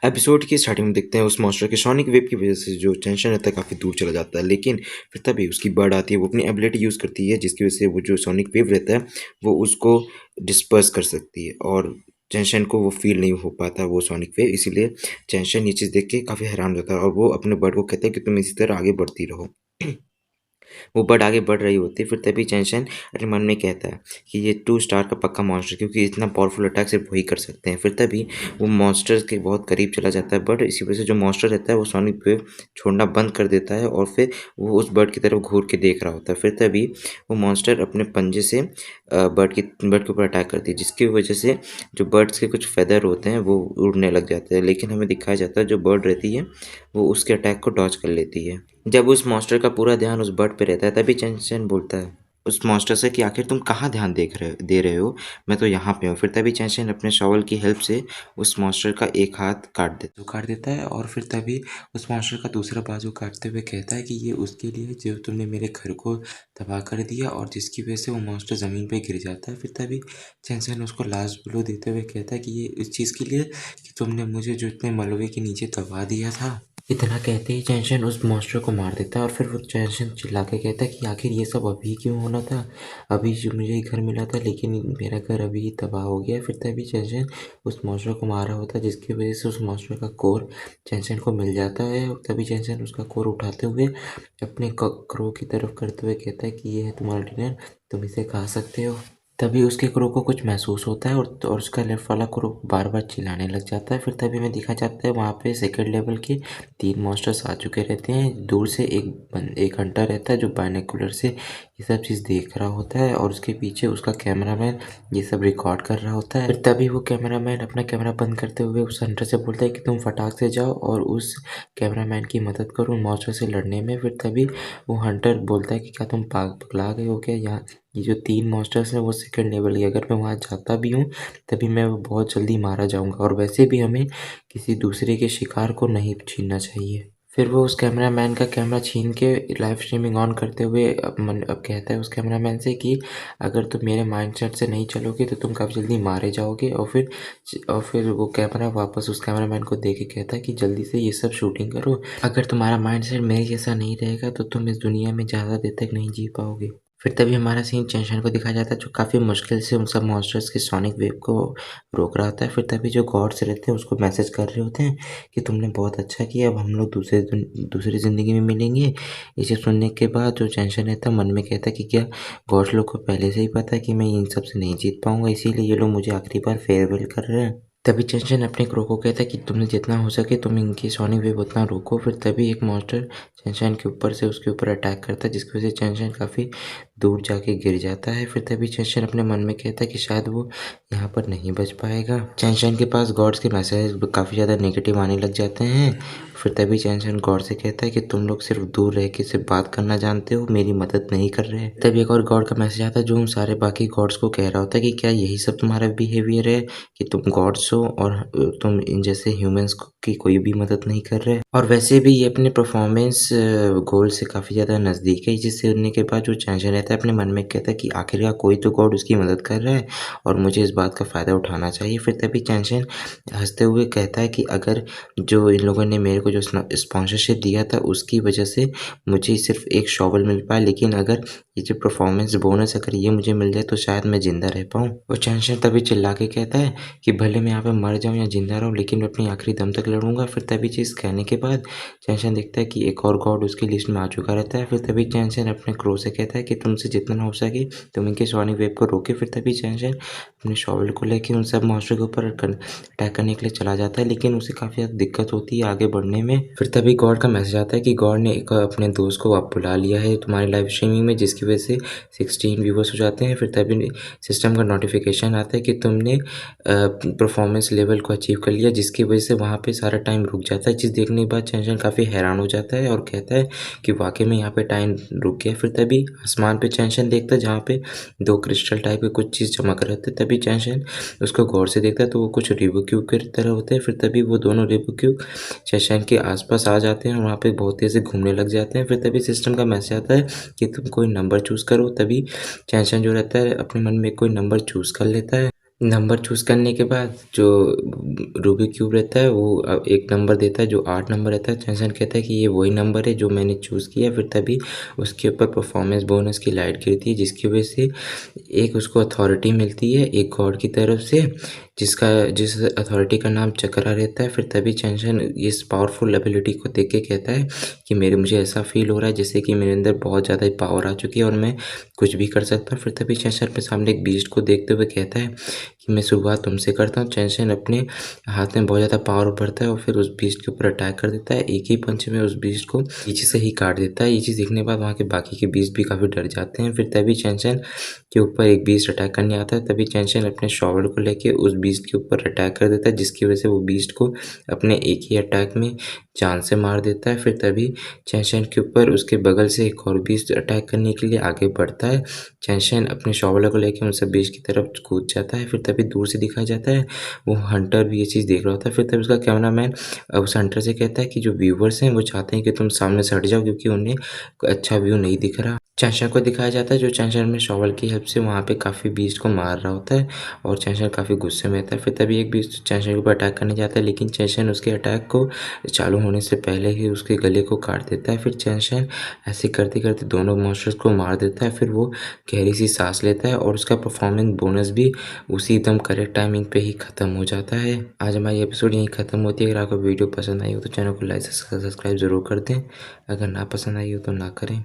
Episode की starting में देखते हैं उस मॉन्स्टर के सोनिक वेव की वजह से जो टेंशन रहता है काफ़ी दूर चला जाता है, लेकिन फिर तभी उसकी बर्ड आती है। वो अपनी एबिलिटी यूज़ करती है जिसकी वजह से वो जो सोनिक वेव रहता है वो उसको डिस्पर्स कर सकती है और टेंशन को वो फील नहीं हो पाता वो सोनिक वेव। इसीलिए टेंशन ये चीज़ देख के काफ़ी हैरान हो जाता है और वो अपने बर्ड को कहता है कि तुम इसी तरह आगे बढ़ती रहो। वो बर्ड आगे बढ़ रही होती है, फिर तभी चैन-चैन अपने मन में कहता है कि ये 2 स्टार का पक्का मॉन्स्टर, क्योंकि इतना पावरफुल अटैक सिर्फ वही कर सकते हैं। फिर तभी वो मॉन्स्टर के बहुत करीब चला जाता है बर्ड। इसी वजह से जो मॉन्स्टर रहता है वो सोनिक वेव छोड़ना बंद कर देता है और फिर वो उस बर्ड की तरफ घूर के देख रहा होता है। फिर तभी वो मॉन्स्टर अपने पंजे से बर्ड के ऊपर अटैक करती है, जिसकी वजह से जो बर्ड्स के कुछ फेदर होते हैं वो उड़ने लग जाते हैं। लेकिन हमें दिखाया जाता है जो बर्ड रहती है वो उसके अटैक को डॉज कर लेती है। जब उस मॉन्स्टर का पूरा ध्यान उस बर्ड पे रहता है तभी चैन चैन बोलता है उस मॉन्स्टर से कि आखिर तुम कहाँ ध्यान दे रहे हो, मैं तो यहाँ पे हूँ। फिर तभी चैन चैन अपने शॉवल की हेल्प से उस मॉन्स्टर का एक हाथ काट देता है और फिर तभी उस मॉन्स्टर का दूसरा बाजू काटते हुए कहता है कि ये उसके लिए जो तुमने मेरे घर को तबाह कर दिया, और जिसकी वजह से वो मॉन्स्टर ज़मीन पे गिर जाता है। फिर तभी चैन चैन उसको लास्ट ब्लो देते हुए कहता है कि ये इस चीज़ के लिए कि तुमने मुझे जो इतने मलबे के नीचे दबा दिया था। इतना कहते ही चैनशन उस मॉन्स्टर को मार देता है और फिर वो चैनशन चिल्ला के कहता है कि आखिर ये सब अभी क्यों होना था। अभी जो मुझे घर मिला था लेकिन मेरा घर अभी ही तबाह हो गया। फिर तभी चैनशन उस मॉन्स्टर को मार रहा होता है, जिसकी वजह से उस मॉन्स्टर का कोर चैनशन को मिल जाता है। और तभी चैनशन उसका कोर उठाते हुए अपने क्रो की तरफ करते हुए कहता है कि ये है तुम्हारा डिनर, तुम इसे खा सकते हो। तभी उसके क्रो को कुछ महसूस होता है और उसका लेफ्ट वाला क्रो बार बार चिल्लाने लग जाता है। फिर तभी हमें दिखा जाता है वहाँ पे सेकंड लेवल के 3 मॉन्स्टर्स आ चुके रहते हैं। दूर से एक हंटर रहता है जो बायनोकुलर से ये सब चीज़ देख रहा होता है और उसके पीछे उसका कैमरामैन ये सब रिकॉर्ड कर रहा होता है। फिर तभी वो कैमरामैन अपना कैमरा बंद करते हुए उस हंटर से बोलता है कि तुम फटाक से जाओ और उस कैमरामैन की मदद करो उन मॉन्स्टर से लड़ने में। फिर तभी वो हंटर बोलता है कि क्या तुम पगला गए हो क्या? यहाँ ये जो 3 मॉन्स्टर्स हैं वो सेकंड लेवल के, अगर मैं वहाँ जाता भी हूँ तभी मैं बहुत जल्दी मारा जाऊँगा, और वैसे भी हमें किसी दूसरे के शिकार को नहीं छीनना चाहिए। फिर वो उस कैमरामैन का कैमरा छीन के लाइव स्ट्रीमिंग ऑन करते हुए अब कहता है उस कैमरामैन से कि अगर तुम मेरे माइंडसेट से नहीं चलोगे तो तुम काफ़ी जल्दी मारे जाओगे। और फिर वो कैमरा वापस उस कैमरामैन को दे के कहता है कि जल्दी से ये सब शूटिंग करो, अगर तुम्हारा माइंडसेट मेरे जैसा नहीं रहेगा तो तुम इस दुनिया में ज़्यादा देर तक नहीं जी पाओगे। फिर तभी हमारा सीन चैन को दिखाया जाता है जो काफ़ी मुश्किल से उन सब मॉन्स्टर्स के सोनिक वेव को रोक रहा होता है। फिर तभी जो गॉड्स रहते हैं उसको मैसेज कर रहे होते हैं कि तुमने बहुत अच्छा किया, अब हम लोग दूसरी ज़िंदगी में मिलेंगे। इसे सुनने के बाद जो टेंशन रहता है मन में कहता है कि क्या गॉड्स लोग को पहले से ही पता है कि मैं इन सब से नहीं जीत पाऊंगा, इसीलिए ये लोग मुझे आखिरी बार फेयरवेल कर रहे हैं। तभी चेंशन अपने क्रो को कहता है कि तुमने जितना हो सके तुम इनकी सोनिक वेव उतना रोको। फिर तभी एक मॉन्स्टर चेंशन के ऊपर से उसके ऊपर अटैक करता है, जिसकी वजह से चेंशन काफ़ी दूर जाके गिर जाता है। फिर तभी चेंशन अपने मन में कहता है कि शायद वो यहाँ पर नहीं बच पाएगा। चेंशन के पास गॉड्स के मैसेज काफ़ी ज़्यादा नेगेटिव आने लग जाते हैं। फिर तभी चेंशन गॉड से कहता है कि तुम लोग सिर्फ दूर रह के सिर्फ बात करना जानते हो, मेरी मदद नहीं कर रहे। तभी एक और गॉड का मैसेज आता है जो उन सारे बाकी गॉड्स को कह रहा होता है कि क्या यही सब तुम्हारा बिहेवियर है कि तुम गॉड्स हो और तुम इन जैसे ह्यूमंस की कोई भी मदद नहीं कर रहे। और वैसे भी ये अपने परफॉर्मेंस गोल से काफ़ी ज़्यादा नज़दीक है, जिससे सुनने के बाद जो चैंशन रहता है अपने मन में कहता है कि आखिरकार कोई तो गॉड उसकी मदद कर रहा है और मुझे इस बात का फ़ायदा उठाना चाहिए। फिर तभी चैंशन हंसते हुए कहता है कि अगर जो इन लोगों ने मेरे को जो स्पॉन्सरशिप दिया था उसकी वजह से मुझे सिर्फ एक शॉवल मिल पाया, लेकिन अगर ये जो परफॉर्मेंस बोनस अगर ये मुझे मिल जाए तो शायद मैं ज़िंदा रह पाऊँ। और चैंशन तभी चिल्ला के कहता है कि भले मैं यहाँ पे मर जाऊँ या जिंदा रहूँ लेकिन मैं अपनी आखिरी दम तक लड़ूंगा। फिर तभी चीज़ कहने के बाद चैंशन देखता है कि एक और गॉड उसकी लिस्ट में आ चुका रहता है। फिर तभी चैंशन अपने क्रो से कहता है कि तुमसे जितना हो सके तुम इनके सोनिक वेव को रोके। फिर तभी चैंशन अपने शॉवल को लेकर उन सब मॉन्स्टर के ऊपर अटैक करने के लिए चला जाता है, लेकिन उसे काफ़ी ज़्यादा दिक्कत होती है आगे बढ़ने में। फिर तभी गॉड का मैसेज आता है कि गॉड ने एक अपने दोस्त को आप बुला लिया है तुम्हारी लाइव स्ट्रीमिंग में, जिसकी वजह से 16 व्यूवर्स हो जाते हैं। फिर तभी सिस्टम का नोटिफिकेशन आता है कि तुमने परफॉर्मेंस लेवल को अचीव कर लिया, जिसकी वजह से वहाँ पे सारा टाइम रुक जाता है। चीज़ देखने के बाद चैंशन काफ़ी हैरान हो जाता है और कहता है कि वाकई में यहाँ पे टाइम रुक गया। फिर तभी आसमान पे चैंशन देखता है जहाँ पे 2 क्रिस्टल टाइप के कुछ चीज़ चमक रहे थे। तभी चैंशन उसको गौर से देखता है तो वो कुछ रिबो क्यूब की तरह होते हैं। फिर तभी वो दोनों रिबो क्यूब चैंशन के आसपास आ जाते हैं और वहाँ पे बहुत तेज़ी से घूमने लग जाते हैं। फिर तभी सिस्टम का मैसेज आता है कि तुम कोई नंबर चूज़ करो। तभी चैंशन जो रहता है अपने मन में कोई नंबर चूज़ कर लेता है। नंबर चूज़ करने के बाद जो रूबिक क्यूब रहता है वो एक नंबर देता है जो 8 नंबर रहता है। चैंसन कहता है कि ये वही नंबर है जो मैंने चूज़ किया। फिर तभी उसके ऊपर परफॉर्मेंस बोनस की लाइट गिरती है, जिसकी वजह से एक उसको अथॉरिटी मिलती है एक गॉड की तरफ से, जिस अथॉरिटी का नाम चक्रा रहता है। फिर तभी चैंसन इस पावरफुल एबिलिटी को देख के कहता है कि मुझे ऐसा फील हो रहा है जैसे कि मेरे अंदर बहुत ज़्यादा पावर आ चुकी है और मैं कुछ भी कर सकता हूँ। फिर तभी चैंसन अपने सामने एक बीस्ट को देखते हुए कहता है कि मैं शुरुआत तुमसे करता हूँ। चैंसन अपने हाथ में बहुत ज़्यादा पावर भरता है और फिर उस बीस्ट के ऊपर अटैक कर देता है। एक ही पंच में उस बीस्ट को नीचे से ही काट देता है। ये चीज़ देखने के बाद वहाँ के बाकी के बीस्ट भी काफ़ी डर जाते हैं। फिर तभी चैंसन के ऊपर एक बीस्ट अटैक करने आता है। तभी चैंसन अपने शॉवेल को लेके उस बीस्ट के ऊपर अटैक कर देता है, जिसकी वजह से वो बीस्ट को अपने एक ही अटैक में जान से मार देता है। फिर तभी चैंसन के ऊपर उसके बगल से एक और बीस्ट अटैक करने के लिए आगे बढ़ता है। चैंसन अपने शॉवेल को लेके उन सब बीस्ट की तरफ कूद जाता है। फिर तभी दूर से दिखाया जाता है वो हंटर भी ये चीज़ देख रहा होता है। फिर तभी उसका कैमरामैन उस हंटर से कहता है कि जो व्यूवर्स हैं वो चाहते हैं कि तुम सामने से हट जाओ क्योंकि उन्हें अच्छा व्यू नहीं दिख रहा। चैंशन को दिखाया जाता है जो चैंशन में शॉवेल की हेल्प से वहाँ पे काफ़ी बीस्ट को मार रहा होता है और चैंशन काफ़ी गुस्से में रहता है। फिर तभी एक बीस्ट चैंशन के ऊपर अटैक करने जाता है, लेकिन चैंशन उसके अटैक को चालू होने से पहले ही उसके गले को काट देता है। फिर चैंशन ऐसे करते करते दोनों मॉन्स्टर्स को मार देता है। फिर वो गहरी सी सांस लेता है और उसका परफॉर्मेंस बोनस भी उसी एकदम करेक्ट टाइमिंग पे ही ख़त्म हो जाता है। आज हमारी एपिसोड यहीं ख़त्म होती है। अगर आपको वीडियो पसंद आई हो तो चैनल को लाइक सब्सक्राइब ज़रूर कर दें। अगर ना पसंद आई हो तो ना करें।